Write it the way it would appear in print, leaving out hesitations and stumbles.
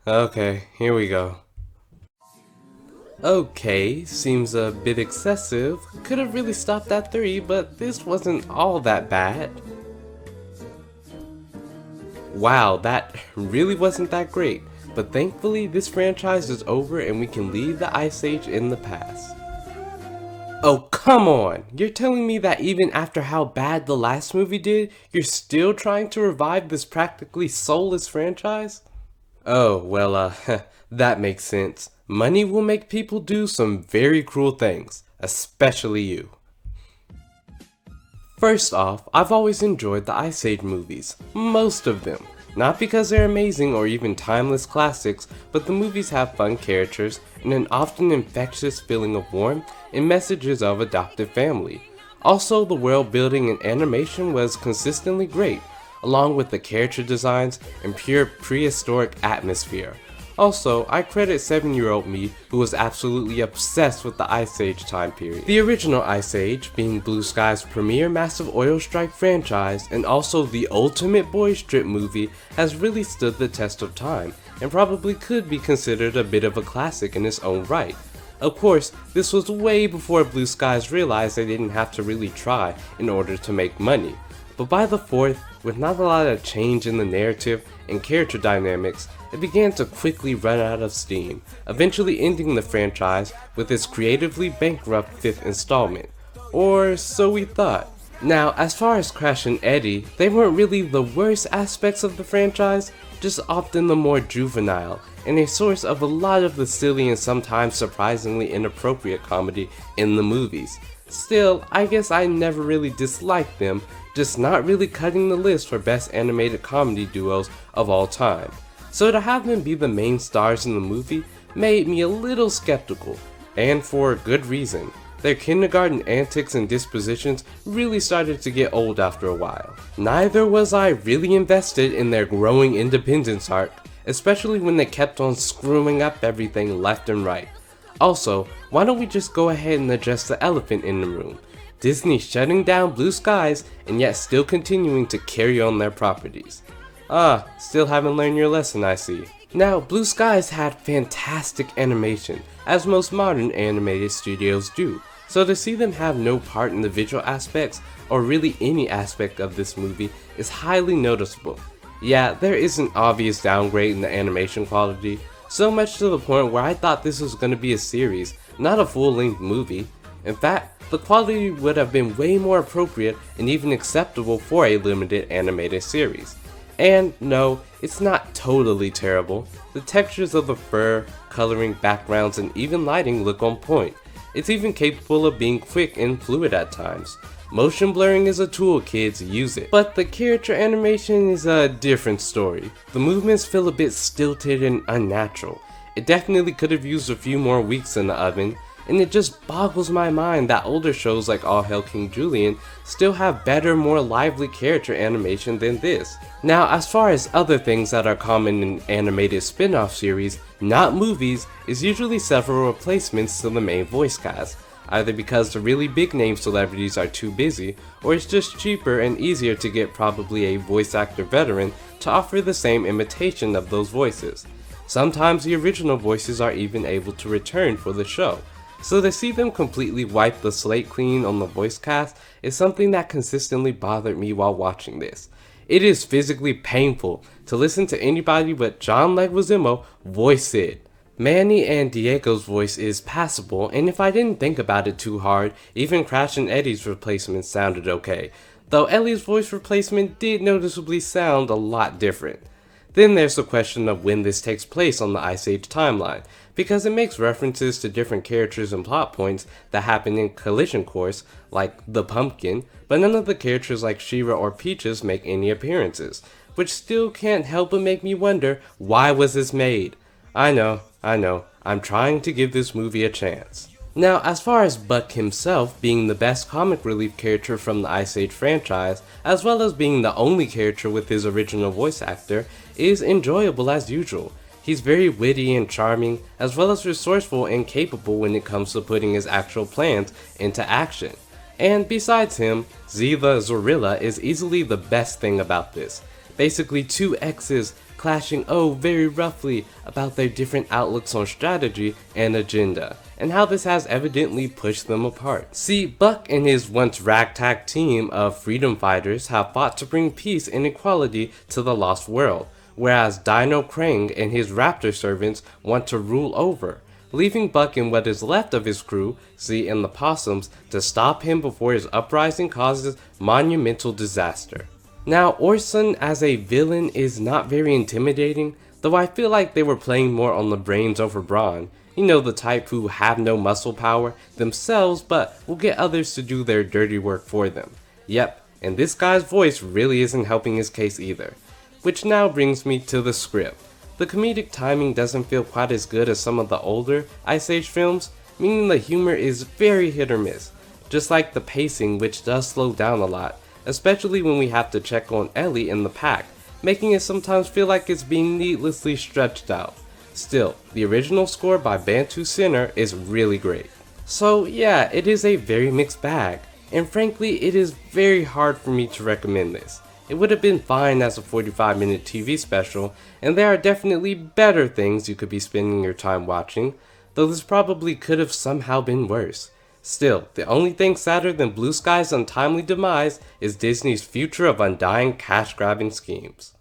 Okay, here we go. Okay, seems a bit excessive. Could have really stopped at 3, but this wasn't all that bad. Wow, that really wasn't that great. But thankfully, this franchise is over and we can leave the Ice Age in the past. Oh, come on! You're telling me that even after how bad the last movie did, you're still trying to revive this practically soulless franchise? Oh, well, that makes sense. Money will make people do some very cruel things, especially you. First off, I've always enjoyed the Ice Age movies, most of them. Not because they're amazing or even timeless classics, but the movies have fun characters and an often infectious feeling of warmth and messages of adoptive family. Also, the world building and animation was consistently great, along with the character designs and pure prehistoric atmosphere. Also, I credit 7-year-old me who was absolutely obsessed with the Ice Age time period. The original Ice Age, being Blue Sky's premier massive oil strike franchise and also the ultimate boy strip movie, has really stood the test of time and probably could be considered a bit of a classic in its own right. Of course, this was way before Blue Skies realized they didn't have to really try in order to make money. But by the fourth, with not a lot of change in the narrative and character dynamics, it began to quickly run out of steam, eventually ending the franchise with its creatively bankrupt fifth installment. Or so we thought. Now, as far as Crash and Eddie, they weren't really the worst aspects of the franchise, just often the more juvenile, and a source of a lot of the silly and sometimes surprisingly inappropriate comedy in the movies. Still, I guess I never really disliked them, just not really cutting the list for best animated comedy duos of all time. So to have them be the main stars in the movie made me a little skeptical, and for good reason. Their kindergarten antics and dispositions really started to get old after a while. Neither was I really invested in their growing independence arc, especially when they kept on screwing up everything left and right. Also, why don't we just go ahead and address the elephant in the room? Disney shutting down Blue Skies and yet still continuing to carry on their properties. Still haven't learned your lesson, I see. Now, Blue Skies had fantastic animation, as most modern animated studios do, so to see them have no part in the visual aspects, or really any aspect of this movie, is highly noticeable. Yeah, there is an obvious downgrade in the animation quality, so much to the point where I thought this was going to be a series, not a full-length movie. In fact, the quality would have been way more appropriate and even acceptable for a limited animated series. And no, it's not totally terrible. The textures of the fur, coloring, backgrounds, and even lighting look on point. It's even capable of being quick and fluid at times. Motion blurring is a tool, kids, use it. But the character animation is a different story. The movements feel a bit stilted and unnatural. It definitely could have used a few more weeks in the oven, and it just boggles my mind that older shows like All Hail King Julian still have better, more lively character animation than this. Now, as far as other things that are common in animated spin-off series, not movies, is usually several replacements to the main voice cast, either because the really big name celebrities are too busy, or it's just cheaper and easier to get probably a voice actor veteran to offer the same imitation of those voices. Sometimes the original voices are even able to return for the show. So to see them completely wipe the slate clean on the voice cast is something that consistently bothered me while watching this. It is physically painful to listen to anybody but John Leguizamo voice it. Manny and Diego's voice is passable, and if I didn't think about it too hard, even Crash and Eddie's replacement sounded okay, though Ellie's voice replacement did noticeably sound a lot different. Then there's the question of when this takes place on the Ice Age timeline, because it makes references to different characters and plot points that happen in Collision Course, like the Pumpkin, but none of the characters like She-Ra or Peaches make any appearances, which still can't help but make me wonder, why was this made? I know, I'm trying to give this movie a chance. Now, as far as Buck himself being the best comic relief character from the Ice Age franchise, as well as being the only character with his original voice actor, is enjoyable as usual. He's very witty and charming, as well as resourceful and capable when it comes to putting his actual plans into action. And besides him, Ziva Zorilla is easily the best thing about this. basically two exes clashing very roughly about their different outlooks on strategy and agenda, and how this has evidently pushed them apart. See, Buck and his once ragtag team of freedom fighters have fought to bring peace and equality to the Lost World, whereas Dino Krang and his raptor servants want to rule over, leaving Buck and what is left of his crew, Zee and the Possums, to stop him before his uprising causes monumental disaster. Now, Orson as a villain is not very intimidating, though I feel like they were playing more on the brains over brawn. You know, the type who have no muscle power themselves but will get others to do their dirty work for them. Yep, and this guy's voice really isn't helping his case either. Which now brings me to the script. The comedic timing doesn't feel quite as good as some of the older Ice Age films, meaning the humor is very hit or miss, just like the pacing, which does slow down a lot, especially when we have to check on Ellie in the pack, making it sometimes feel like it's being needlessly stretched out. Still, the original score by Bantu Center is really great. So yeah, it is a very mixed bag, and frankly it is very hard for me to recommend this. It would have been fine as a 45-minute TV special, and there are definitely better things you could be spending your time watching, though this probably could have somehow been worse. Still, the only thing sadder than Blue Sky's untimely demise is Disney's future of undying cash-grabbing schemes.